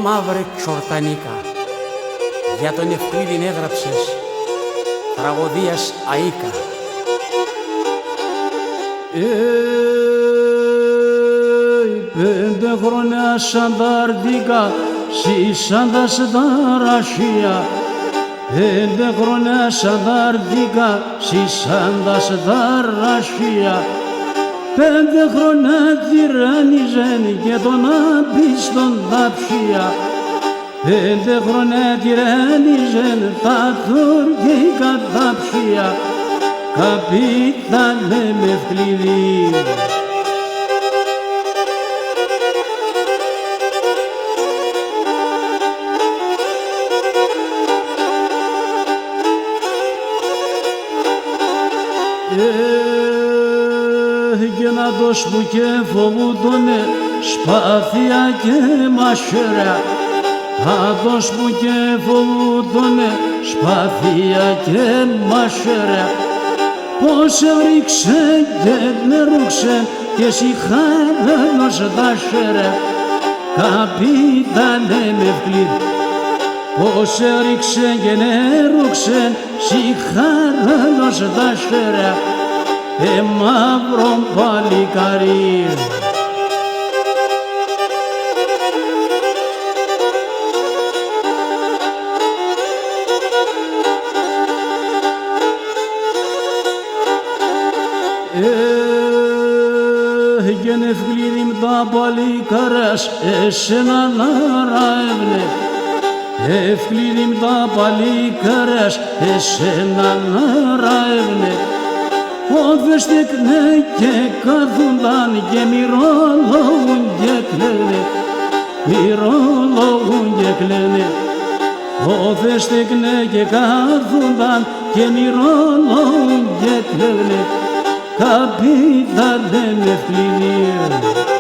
Μαύρε Ξορτανίκα, για τον Ευκλήδην έγραψες τραγωδίας αΐκα. 5 χρόνια σαν τα αρδίκα, σαν τα ραχεία. 5 χρόνια σαν τα αρδίκα, σαν τα ραχεία. 5 χρόνια τυράννιζεν και τον άμπιστον τα ψία. 5 χρόνια τυράννιζεν τα τουρκικά τα ψία. Καπίτανε με Ευκλήδη. Και να το σπουκέ φοβούτουνε σπάθια και μασέρα. Να το σπουκέ φοβούτουνε σπάθια και μασέρα. Πώς ρίξε και νερούξε και σιχάρανος τα σέρα. Καπίτανε με Ευκλήδη. Πώς ρίξε και νερούξε σιχάρανος τα σέρα. Μαύρο παλικάρι. Έγινε Ευκλήδη μ' τα παλικάρας εσένα να ραεύνε. Ευκλήδη μ' τα παλικάρας εσένα να ραεύνε. Όντες τεκνέ και κάθουνταν και μυρολογούν και κλαίνε. Μυρολογούν και κλαίνε. Όντες τεκνέ και κάθουνταν και μυρολογούν και κλαίνε. Καπίτανε με Ευκλήδη.